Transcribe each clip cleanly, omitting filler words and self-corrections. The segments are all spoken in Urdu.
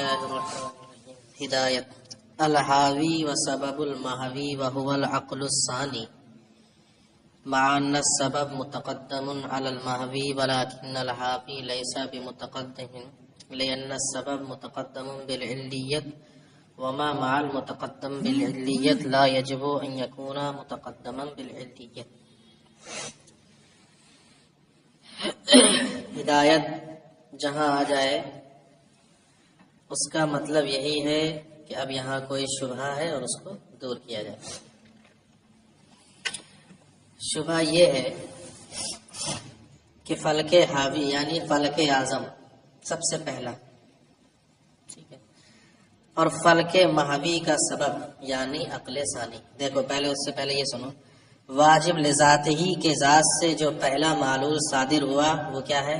الله الرحمن الرحيم. هداية الحاوي وسبب المحوي وهو العقل الثاني، مع أن السبب متقدم على المحوي ولكن الحاوي ليس بمتقدم، لأن السبب متقدم بالعلية، وما مع المتقدم بالعلية لا يجب أن يكون متقدما بالعلية. ہدایت جہاں آ جائے اس کا مطلب یہی ہے کہ اب یہاں کوئی شبہ ہے اور اس کو دور کیا جائے. شبہ یہ ہے کہ فلک حاوی یعنی فلک اعظم سب سے پہلا، ٹھیک ہے، اور فلک محوی کا سبب یعنی عقل ثانی. دیکھو پہلے اس سے پہلے یہ سنو، واجب لذات ہی کے ذات سے جو پہلا معلول صادر ہوا وہ کیا ہے؟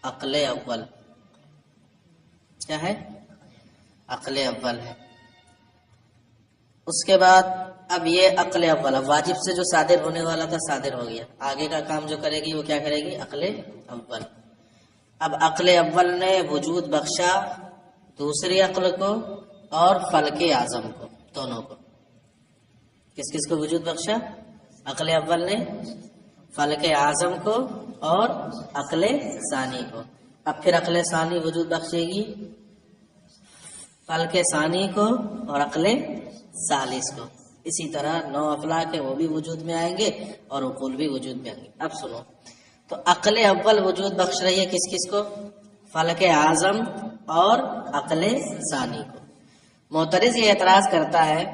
عقل اول. کیا ہے؟ عقل اول ہے. اس کے بعد اب یہ عقل اول واجب سے جو صادر ہونے والا تھا صادر ہو گیا، آگے کا کام جو کرے گی وہ کیا کرے گی؟ عقل اول. اب عقل اول نے وجود بخشا دوسری عقل کو اور فلک اعظم کو، دونوں کو. کس کس کو وجود بخشا؟ عقل اول نے فلک اعظم کو اور عقل ثانی کو. اب پھر عقل ثانی وجود بخشے گی فلک ثانی کو اور عقل ثالث کو. اسی طرح 9 افلاک ہے وہ بھی وجود میں آئیں گے اور عقول بھی وجود میں آئیں گے. اب سنو، تو عقل اول وجود بخش رہی ہے کس کس کو؟ فلک اعظم اور عقل ثانی کو. معترض یہ اعتراض کرتا ہے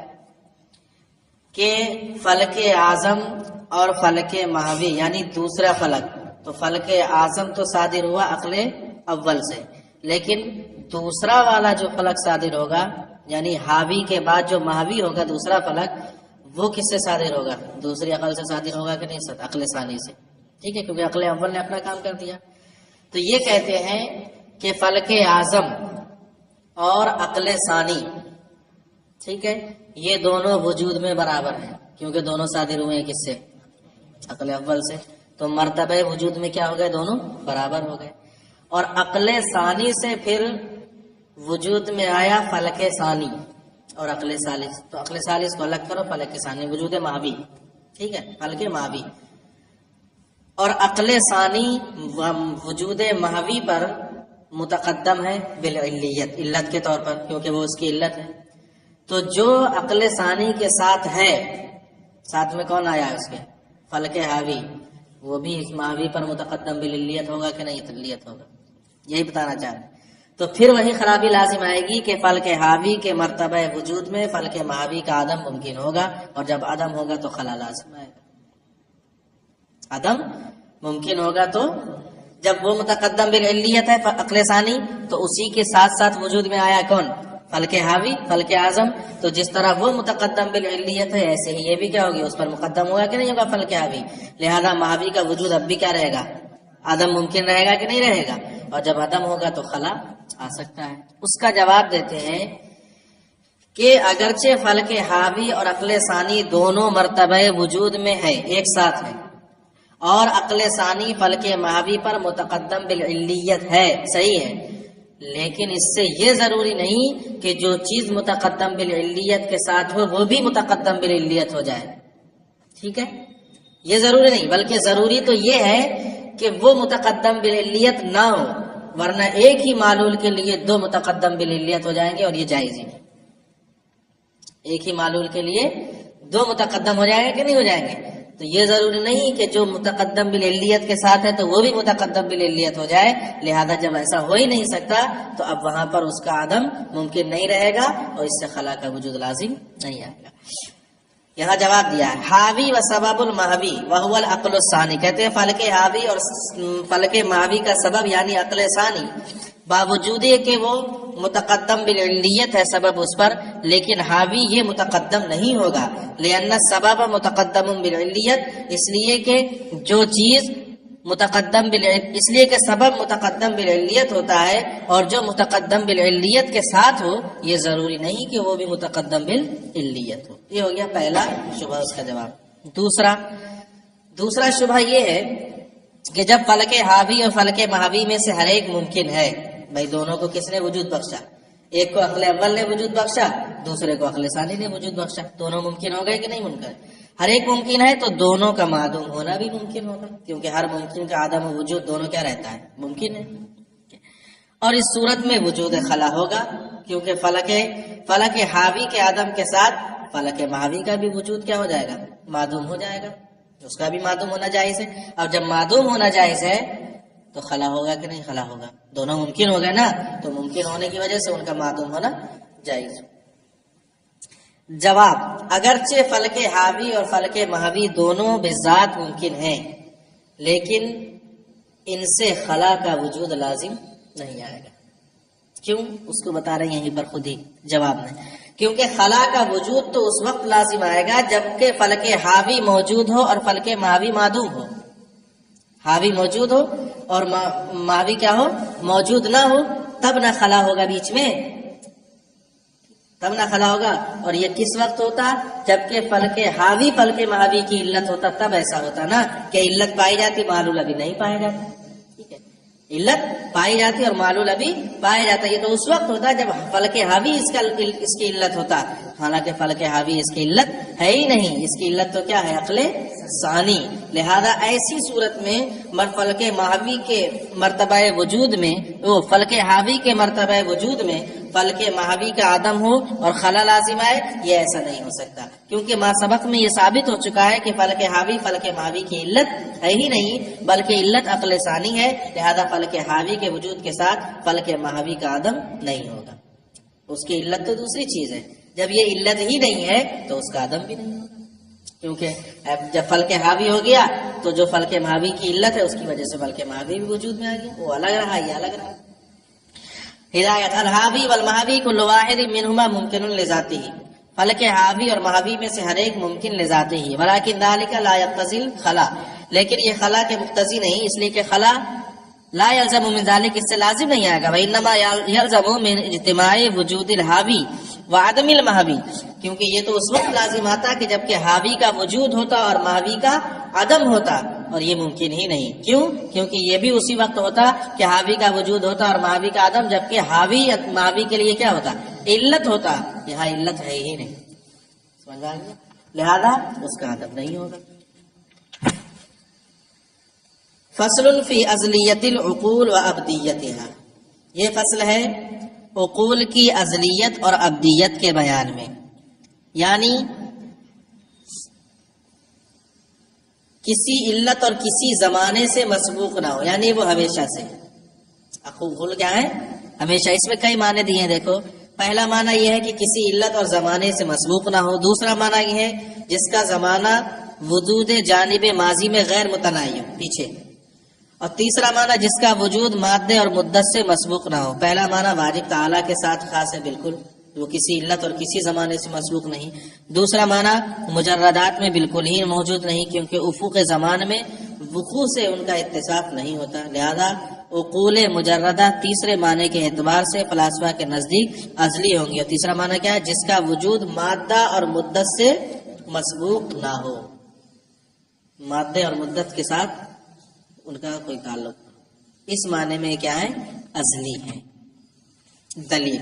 کہ فلک اعظم اور فلک محوی یعنی دوسرا فلک، تو فلک اعظم تو صادر ہوا عقل اول سے، لیکن دوسرا والا جو فلک صادر ہوگا یعنی حاوی کے بعد جو محوی ہوگا دوسرا فلک، وہ کس سے صادر ہوگا؟ دوسری عقل سے صادر ہوگا کہ نہیں؟ عقل ثانی سے. ٹھیک ہے، کیونکہ عقل اول نے اپنا کام کر دیا. تو یہ کہتے ہیں کہ فلک اعظم اور عقل ثانی، ٹھیک ہے، یہ دونوں وجود میں برابر ہیں کیونکہ دونوں صادر ہوئے ہیں کس سے؟ عقل اول سے. تو مرتبہ وجود میں کیا ہو گئے؟ دونوں برابر ہو گئے. اور عقل ثانی سے پھر وجود میں آیا فلک ثانی اور عقل ثالث. تو عقل ثالث کو الگ کرو، فلک ثانی وجود محوی، ٹھیک ہے، فلک محوی. اور عقل ثانی وجود محوی پر متقدم ہے بالعلیت، علت کے طور پر، کیونکہ وہ اس کی علت ہے. تو جو عقل ثانی کے ساتھ ہے، ساتھ میں کون آیا اس کے؟ فلک حاوی، وہ بھی اس محوی پر متقدم بالعلیت ہوگا کہ نہیں؟ علیت ہوگا. یہی بتانا چاہتے. تو پھر وہی خرابی لازم آئے گی کہ فلک حاوی کے مرتبہ وجود میں فلک محوی کا عدم ممکن ہوگا، اور جب عدم ہوگا تو خلا لازم آئے گا. عدم ممکن ہوگا تو جب وہ متقدم بالعلیت ہے عقل ثانی، تو اسی کے ساتھ ساتھ وجود میں آیا کون؟ فلک حاوی، فلک اعظم. تو جس طرح وہ متقدم بالعلیت ہے ایسے ہی یہ بھی کیا ہوگی؟ اس پر مقدم ہوگا کہ نہیں ہوگا؟ فلک حاوی. لہذا محوی کا وجود اب بھی کیا رہے گا؟ عدم ممکن رہے گا کہ نہیں رہے گا؟ اور جب عدم ہوگا تو خلا آ سکتا ہے. اس کا جواب دیتے ہیں کہ اگرچہ فلک حاوی اور عقل ثانی دونوں مرتبہ وجود میں ہے، ایک ساتھ ہے، اور عقل ثانی فلک محوی پر متقدم بالعلیت ہے، صحیح ہے، لیکن اس سے یہ ضروری نہیں کہ جو چیز متقدم بالعلیت کے ساتھ ہو وہ بھی متقدم بالعلیت ہو جائے. ٹھیک ہے، یہ ضروری نہیں، بلکہ ضروری تو یہ ہے کہ وہ متقدم بالعلیت نہ ہو، ورنہ ایک ہی معلول کے لیے 2 متقدم بالعلیت ہو جائیں گے اور یہ جائز ہی نہیں. ایک ہی معلول کے لیے 2 متقدم ہو جائیں گے کہ نہیں ہو جائیں گے؟ تو یہ ضروری نہیں کہ جو متقدم بالعلیت کے ساتھ ہے تو وہ بھی متقدم بالعلیت ہو جائے. لہذا جب ایسا ہو ہی نہیں سکتا تو اب وہاں پر اس کا عدم ممکن نہیں رہے گا اور اس سے خلا کا وجود لازم نہیں آئے گا. یہاں جواب دیا ہے حاوی و سبب المحوی وهو العقل الثانی. کہتے ہیں فلک حاوی اور فلک محوی کا سبب یعنی عقل ثانی، باوجود کہ وہ متقدم بالعلیت ہے سبب اس پر، لیکن حاوی یہ متقدم نہیں ہوگا. لأن السبب متقدم بالعلیت، اس لیے کہ جو چیز اس لیے کہ سبب متقدم بالعلیت ہوتا ہے، اور جو متقدم بالعلیت کے ساتھ ہو یہ ضروری نہیں کہ وہ بھی متقدم بالعلیت ہو. یہ ہو گیا پہلا شبہ، اس کا جواب. دوسرا شبہ یہ ہے کہ جب فلک حاوی اور فلک محوی میں سے ہر ایک ممکن ہے، بھائی دونوں کو کس نے وجود بخشا؟ ایک کو عقل اول نے وجود بخشا، دوسرے کو عقل ثانی نے وجود بخشا. دونوں ممکن ہو گئے کہ نہیں ممکن؟ ہر ایک ممکن ہے تو دونوں کا معدوم ہونا بھی ممکن ہوگا، کیونکہ ہر ممکن کا عدم وجود دونوں کیا رہتا ہے؟ ممکن ہے. اور اس صورت میں وجود خلا ہوگا، کیونکہ فلک حاوی کے عدم کے ساتھ فلک ماوی کا بھی وجود کیا ہو جائے گا؟ معدوم ہو جائے گا. اس کا بھی معدوم ہونا جائز ہے. اور جب معدوم ہونا جائز ہے تو خلا ہوگا کہ نہیں خلا ہوگا؟ دونوں ممکن ہو گئے نا، تو ممکن ہونے کی وجہ سے ان کا معدوم ہونا جائز. جواب: اگرچہ فلک حاوی اور فلک ماوی دونوں بذات ممکن ہیں، لیکن ان سے خلا کا وجود لازم نہیں آئے گا. کیوں؟ اس کو بتا رہے ہیں یہیں پر خود ہی جواب میں. کیونکہ خلا کا وجود تو اس وقت لازم آئے گا جبکہ فلک حاوی موجود ہو اور فلک ماوی معدوم ہو. حاوی موجود ہو اور ماوی کیا ہو؟ موجود نہ ہو، تب نہ خلا ہوگا بیچ میں، تب نہ خلا ہوگا. اور یہ کس وقت ہوتا؟ جبکہ فلک حاوی فلک ماوی کی علت ہوتا، تب ایسا ہوتا نا کہ علت پائی جاتی معلول ابھی نہیں پایا جاتا. ٹھیک ہے، علت پائی جاتی اور معلول ابھی پایا جاتا. یہ تو اس وقت ہوتا جب فلک حاوی اس کی علت ہوتا، حالانکہ فلک حاوی اس کی علت ہے ہی نہیں. اس کی علت تو کیا ہے؟ عقل ثانی. لہذا ایسی صورت میں فلک ماوی کے مرتبہ وجود میں، وہ فلک حاوی کے مرتبہ وجود میں فلک ماوی کا عدم ہو اور خلا لازم آئے، یہ ایسا نہیں ہو سکتا. کیونکہ ما سبق میں یہ ثابت ہو چکا ہے کہ فلک حاوی فلک ماوی کی علت ہے ہی نہیں، بلکہ علت عقل ثانی ہے. لہذا فلک حاوی کے وجود کے ساتھ فلک ماوی کا عدم نہیں ہوگا. اس کی علت تو دوسری چیز ہے. جب یہ علت ہی نہیں ہے تو اس کا عدم بھی نہیں ہوگا. کیونکہ جب فلک حاوی ہو گیا تو جو فلک ماوی کی علت ہے اس کی وجہ سے فلک ماوی بھی وجود میں آ گیا، وہ الگ رہا، یہ الگ رہا. ہدایت: الحاوی والماوی کل واحد منہما ممکن لذاتہ. فلک حاوی اور ماوی میں سے ہر ایک ممکن لذاتہ ہی، ولکن ذلک لا یقتضی الخلا، لیکن یہ خلا کے مقتضی نہیں، اس لیے کہ خلا لا یلزم من ذلک، اس سے لازم نہیں آئے گا. وانما یلزم من اجتماع وجود الحاوی وعدم الماوی، کیونکہ یہ تو اس وقت لازم آتا کہ جب کہ حاوی کا وجود ہوتا اور ماوی کا عدم ہوتا، اور یہ ممکن ہی نہیں. کیوں؟ کیونکہ یہ بھی اسی وقت ہوتا کہ حاوی کا وجود ہوتا اور ماوی کا عدم، جبکہ حاوی ماوی کے لیے کیا ہوتا؟ علت ہوتا. یہاں علت ہے ہی نہیں، سمجھ آ گیا؟ لہذا اس کا عدم نہیں ہوگا. فصل فی ازلیت العقول و ابدیتها، یہ فصل ہے عقول کی ازلیت اور ابدیت کے بیان میں. یعنی کسی علت اور کسی زمانے سے مسبوق نہ ہو، یعنی وہ ہمیشہ سے. عقول کیا ہے؟ ہمیشہ. اس میں کئی معنی دیے ہیں. دیکھو، پہلا معنی یہ ہے کہ کسی علت اور زمانے سے مسبوق نہ ہو. دوسرا معنی یہ ہے جس کا زمانہ وجود جانب ماضی میں غیر متناہی ہو، پیچھے. اور تیسرا معنی جس کا وجود مادے اور مدت سے مسبوق نہ ہو. پہلا معنی واجب تعالیٰ کے ساتھ خاص ہے، بالکل وہ کسی علت اور کسی زمانے سے مسبوق نہیں. دوسرا معنی مجردات میں بالکل ہی موجود نہیں، کیونکہ افق زمان میں وقوع سے ان کا اتصاف نہیں ہوتا. لہذا عقول مجردہ تیسرے معنی کے اعتبار سے فلاسفہ کے نزدیک ازلی ہوں گی. اور تیسرا معنی کیا ہے؟ جس کا وجود مادہ اور مدت سے مسبوق نہ ہو. مادے اور مدت کے ساتھ ان کا کوئی تعلق. اس معنی میں کیا ہے؟ ازلی ہے. دلیل: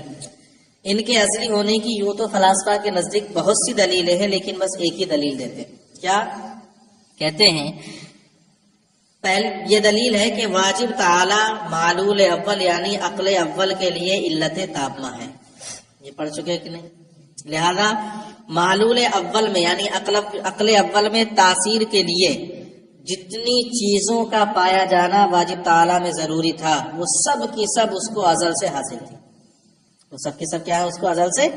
ان کے ازلی ہونے کی یوں تو فلاسفہ کے نزدیک بہت سی دلیلیں ہیں، لیکن بس ایک ہی دلیل دیتے ہیں. کیا کہتے ہیں؟ یہ دلیل ہے کہ واجب تعالی معلول اول یعنی عقل اول کے لیے علت تامہ ہے. یہ پڑھ چکے کہ نہیں؟ لہذا معلول اول میں یعنی عقل اول میں تاثیر کے لیے جتنی چیزوں کا پایا جانا واجب تعالی میں ضروری تھا، وہ سب کی سب اس کو ازل سے حاصل تھی. وہ سب کی سب کیا ہے؟ اس کو ازل سے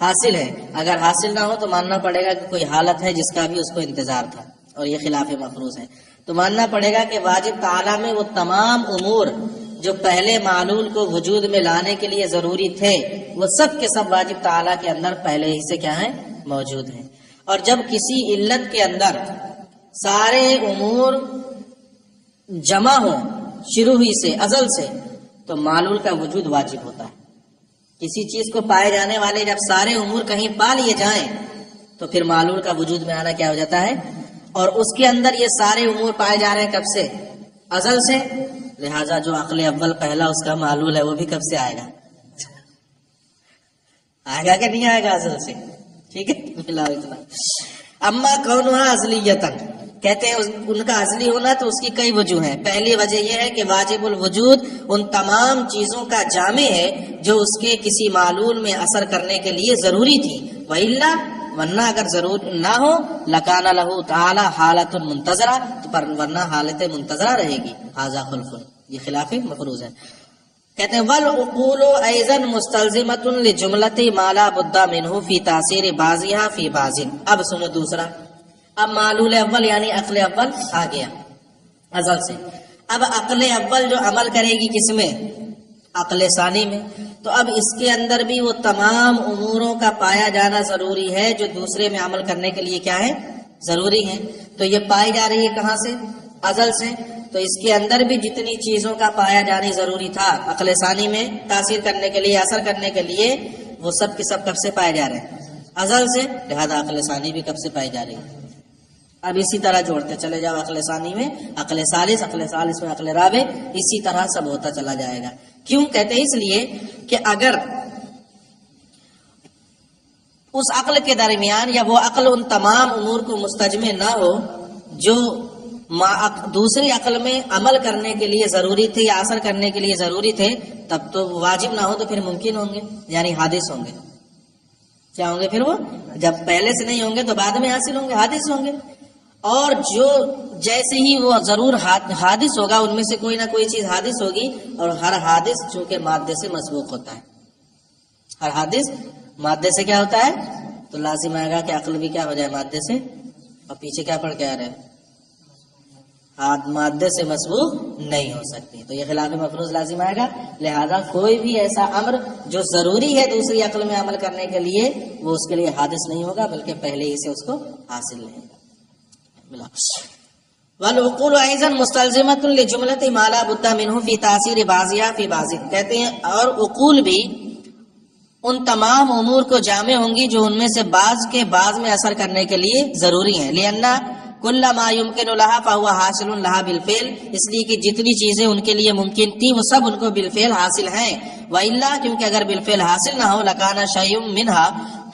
حاصل ہے. اگر حاصل نہ ہو تو ماننا پڑے گا کہ کوئی حالت ہے جس کا بھی اس کو انتظار تھا، اور یہ خلاف مفروض ہے. تو ماننا پڑے گا کہ واجب تعالی میں وہ تمام امور جو پہلے معلول کو وجود میں لانے کے لیے ضروری تھے، وہ سب کے سب واجب تعالی کے اندر پہلے ہی سے کیا ہیں؟ موجود ہیں. اور جب کسی علت کے اندر سارے امور جمع ہو شروع ہی سے، ازل سے، تو معلول کا وجود واجب ہوتا ہے. کسی چیز کو پائے جانے والے جب سارے امور کہیں پا لیے جائیں تو پھر معلول کا وجود میں آنا کیا ہو جاتا ہے؟ اور اس کے اندر یہ سارے امور پائے جا رہے ہیں کب سے؟ ازل سے. لہذا جو عقل اول پہلا اس کا معلول ہے وہ بھی کب سے آئے گا؟ آئے گا کہ نہیں آئے گا ازل سے؟ ٹھیک ہے. اتنا. اما کونھا ازلیتاً، کہتے ہیں ان کا ازلی ہونا تو اس کی کئی وجوہ ہیں. پہلی وجہ یہ ہے کہ واجب الوجود ان تمام چیزوں کا جامع ہے جو اس کے کسی معلول میں اثر کرنے کے لیے ضروری تھی. وَإِلَّا، ورنہ اگر ضرور نہ ہو، لَكَانَ لَهُ تَعَالَى حَالَةٌ مُنتَظِرَةٌ، تو پر ورنہ حالت منتظرہ رہے گی. هذا خلف، یہ خلاف مفروض ہے. کہتے ہیں وَالْعُقُولُ أَيْضًا مُسْتَلْزِمَةٌ لِجُمْلَةِ مَا لَا بُدَّ مِنْهُ فِي تَأْثِيرِ بَعْضِهَا فِي بَعْضٍ. اب سنو دوسرا. اب معلول اول یعنی عقل اول آ گیا ازل سے. اب عقل اول جو عمل کرے گی کس میں؟ عقل ثانی میں. تو اب اس کے اندر بھی وہ تمام اموروں کا پایا جانا ضروری ہے جو دوسرے میں عمل کرنے کے لیے کیا ہے؟ ضروری ہے. تو یہ پائی جا رہی ہے کہاں سے؟ ازل سے. تو اس کے اندر بھی جتنی چیزوں کا پایا جانی ضروری تھا عقل ثانی میں تاثیر کرنے کے لیے، اثر کرنے کے لیے، وہ سب کے سب کب سے پائے جا رہے ہیں؟ ازل سے. لہذا عقل ثانی بھی کب سے پائی جا رہی ہے؟ اب اسی طرح جوڑتے چلے جاؤ، عقل ثانی میں عقل ثالث، عقل ثالث میں عقل رابع، اسی طرح سب ہوتا چلا جائے گا. کیوں کہتے ہیں؟ اس لیے کہ اگر اس عقل کے درمیان یا وہ عقل ان تمام امور کو مستجمع نہ ہو جو دوسری عقل میں عمل کرنے کے لیے ضروری تھے یا اثر کرنے کے لیے ضروری تھے، تب تو واجب نہ ہو تو پھر ممکن ہوں گے، یعنی حادث ہوں گے. کیا ہوں گے پھر؟ وہ جب پہلے سے نہیں ہوں گے تو بعد میں حاصل ہوں گے، حادث ہوں گے. اور جو جیسے ہی وہ ضرور حادث ہوگا، ان میں سے کوئی نہ کوئی چیز حادث ہوگی، اور ہر حادث چونکہ مادے سے مسبوق ہوتا ہے، ہر حادث مادے سے کیا ہوتا ہے، تو لازم آئے گا کہ عقل بھی کیا ہو جائے مادے سے. اور پیچھے کیا پڑھ کے آ رہے ہیں؟ مادے سے مسبوق نہیں ہو سکتی، تو یہ خلاف مفروض لازم آئے گا. لہذا کوئی بھی ایسا امر جو ضروری ہے دوسری عقل میں عمل کرنے کے لیے، وہ اس کے لیے حادث نہیں ہوگا بلکہ پہلے ہی سے اس کو حاصل رہے گا. وَالْعُقُولُ أَيْضًا مُسْتَلْزِمَةٌ لِجُمْلَةِ مَا لَا بُدَّ مِنْهُ فِي تَأْثِيرِ بَعْضِهَا فِي بَعْضٍ. کہتے ہیں اور عقول بھی ان تمام امور کو جامع ہوں گی جو ان میں سے بعض کے بعض میں اثر کرنے کے لیے ضروری ہیں. لِأَنَّ كُلَّ مَا يُمْكِنُ لَهَا فَهُوَ حَاصِلٌ لَهَا بِالْفِعْلِ، اس لیے کہ جتنی چیزیں ان کے لیے ممکن تھی وہ سب ان کو بالفعل حاصل ہیں. وَإِلَّا، کیونکہ اگر بالفعل حاصل نہ ہو، لَكَانَ شَيْءٌ مِنْهَا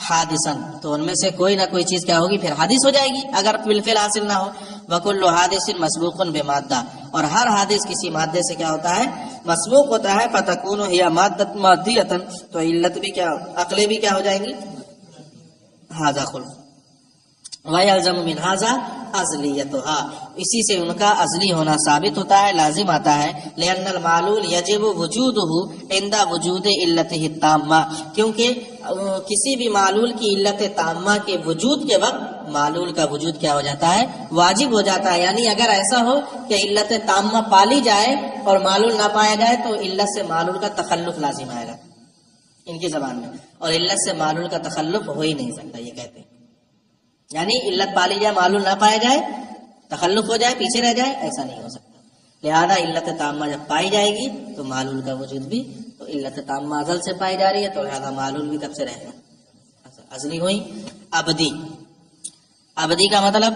حادثاً، تو ان میں سے کوئی نہ کوئی چیز کیا ہوگی؟ پھر حادث ہو جائے گی اگر بالفعل حاصل نہ ہو. وَكُلُّ حَادِثٍ مَسْبُوقٌ بِمَادَّةٍ، اور ہر حادث کسی مادے سے کیا ہوتا ہے؟ مسبوق ہوتا ہے. فَتَكُونُ هِيَ مَادَّةٌ مَادِّيَةٌ، تو علت بھی کیا، عقلیں بھی کیا ہو جائیں گی؟ هذا خلف. وَيَلْزَمُ مِنْ هَذَا ازلیتها، اسی سے ان کا ازلی ہونا ثابت ہوتا ہے، لازم آتا ہے. لأن المعلول یجب وجوده عند وجود علته التامہ، کیونکہ کسی بھی معلول کی علت تامہ کے وجود کے وقت معلول کا وجود کیا ہو جاتا ہے؟ واجب ہو جاتا ہے. یعنی اگر ایسا ہو کہ علت تامہ پالی جائے اور معلول نہ پایا جائے تو علت سے معلول کا تخلف لازم آئے گا ان کی زبان میں، اور علت سے معلول کا تخلف ہو ہی نہیں سکتا. یہ کہتے ہیں یعنی علت پالی جائے، معلول نہ پایا جائے، تخلف ہو جائے، پیچھے رہ جائے، ایسا نہیں ہو سکتا. لہذا علت تامہ جب پائی جائے گی تو معلول کا وجود بھی، تو علت تامہ ازل سے پائی جا رہی ہے تو لہذا معلول بھی کب سے رہے گا؟ ازلی ہوئی. ابدی، ابدی کا مطلب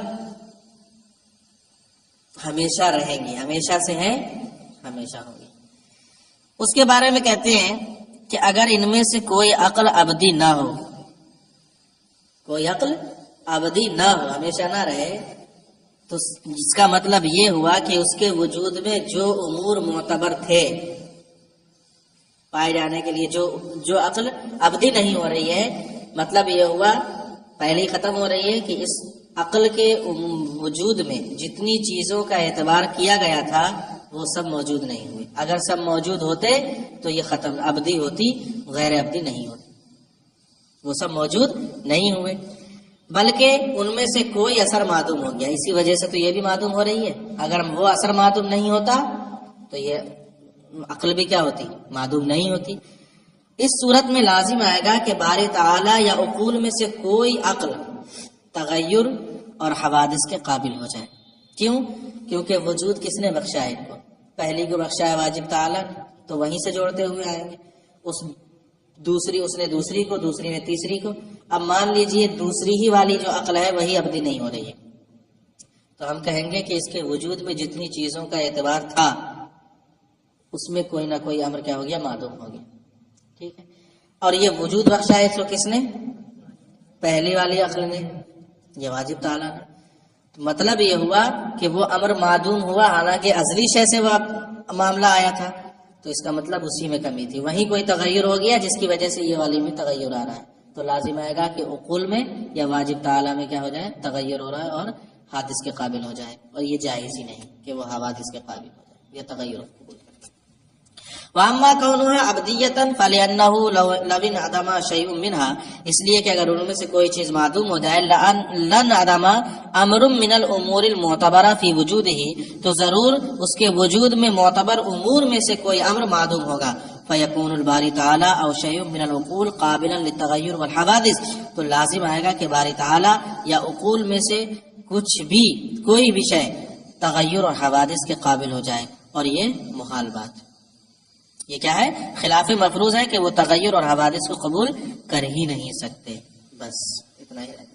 ہمیشہ رہیں گی، ہمیشہ سے ہیں، ہمیشہ ہوگی. اس کے بارے میں کہتے ہیں کہ اگر ان میں سے کوئی عقل ابدی نہ ہو، کوئی عقل ابدی نہ ہو، ہمیشہ نہ رہے، تو اس کا مطلب یہ ہوا کہ اس کے وجود میں جو امور معتبر تھے پائے جانے کے لیے، جو عقل ابدی نہیں ہو رہی ہے، مطلب یہ ہوا پہلے ہی ختم ہو رہی ہے کہ اس عقل کے وجود میں جتنی چیزوں کا اعتبار کیا گیا تھا وہ سب موجود نہیں ہوئے. اگر سب موجود ہوتے تو یہ ختم ابدی ہوتی، غیر ابدی نہیں ہوتی. وہ سب موجود نہیں ہوئے بلکہ ان میں سے کوئی اثر معدوم ہو گیا. اسی وجہ سے تو یہ بھی معدوم ہو رہی ہے. اگر وہ اثر معدوم نہیں ہوتا تو یہ عقل بھی کیا ہوتی؟ معدوم نہیں ہوتی. اس صورت میں لازم آئے گا کہ باری تعالی یا عقول میں سے کوئی عقل تغیر اور حوادث کے قابل ہو جائے. کیوں؟ کیونکہ وجود کس نے بخشا ہے؟ ان کو پہلی کو بخشا ہے واجب تعالی، تو وہیں سے جوڑتے ہوئے آئیں گے. اس نے دوسری کو، دوسری نے تیسری کو. اب مان لیجئے دوسری ہی والی جو عقل ہے وہی ابدی نہیں ہو رہی ہے، تو ہم کہیں گے کہ اس کے وجود میں جتنی چیزوں کا اعتبار تھا اس میں کوئی نہ کوئی امر کیا ہو گیا؟ معدوم ہو گیا. ٹھیک ہے. اور یہ وجود بخشا ہے تو کس نے؟ پہلی والی عقل نے، یہ واجب تعالیٰ نے. مطلب یہ ہوا کہ وہ امر معدوم ہوا، حالانکہ ازلی شے سے وہ معاملہ آیا تھا، تو اس کا مطلب اسی میں کمی تھی. وہیں کوئی تغیر ہو گیا جس کی وجہ سے یہ والی میں تغیر آ رہا ہے، تو لازم آئے گا کہ عقول میں یا واجب تعالیٰ میں کیا ہو جائے؟ تغیر ہو رہا ہے اور حادث کے قابل ہو جائے. اور یہ جائز ہی نہیں کہ وہ حوادث کے قابل ہو جائے، یہ تغیر قبول. وَأَمَّا كَوْنُهَا عَبْدِيَّةً فَلِأَنَّهُ لَوْ انْعَدَمَ شَيْءٌ مِنْهَا، اس لیے کہ اگر ان میں سے کوئی چیز معدوم ہو جائے، لَنْعَدَمَ أَمْرٌ مِنَ الْأُمُورِ الْمُعْتَبَرَةِ فِي وُجُودِهِ، تو ضرور اس کے وجود میں معتبر امور میں سے کوئی امر معدوم ہوگا. فَيَكُونُ الْبَارِي تَعَالَى أَوْ شَيْءٌ مِنَ الْعُقُولِ قَابِلًا لِلتَّغَيُّرِ وَالْحَوَادِثِ، تو لازم آئے گا کہ باری تعالیٰ یا عقول میں سے کچھ بھی، کوئی بھی شے تغیر اور حوادث کے قابل ہو جائے، اور یہ محال بات. یہ کیا ہے؟ خلاف مفروض ہے کہ وہ تغیر اور حوادث کو قبول کر ہی نہیں سکتے. بس اتنا ہی رہتا.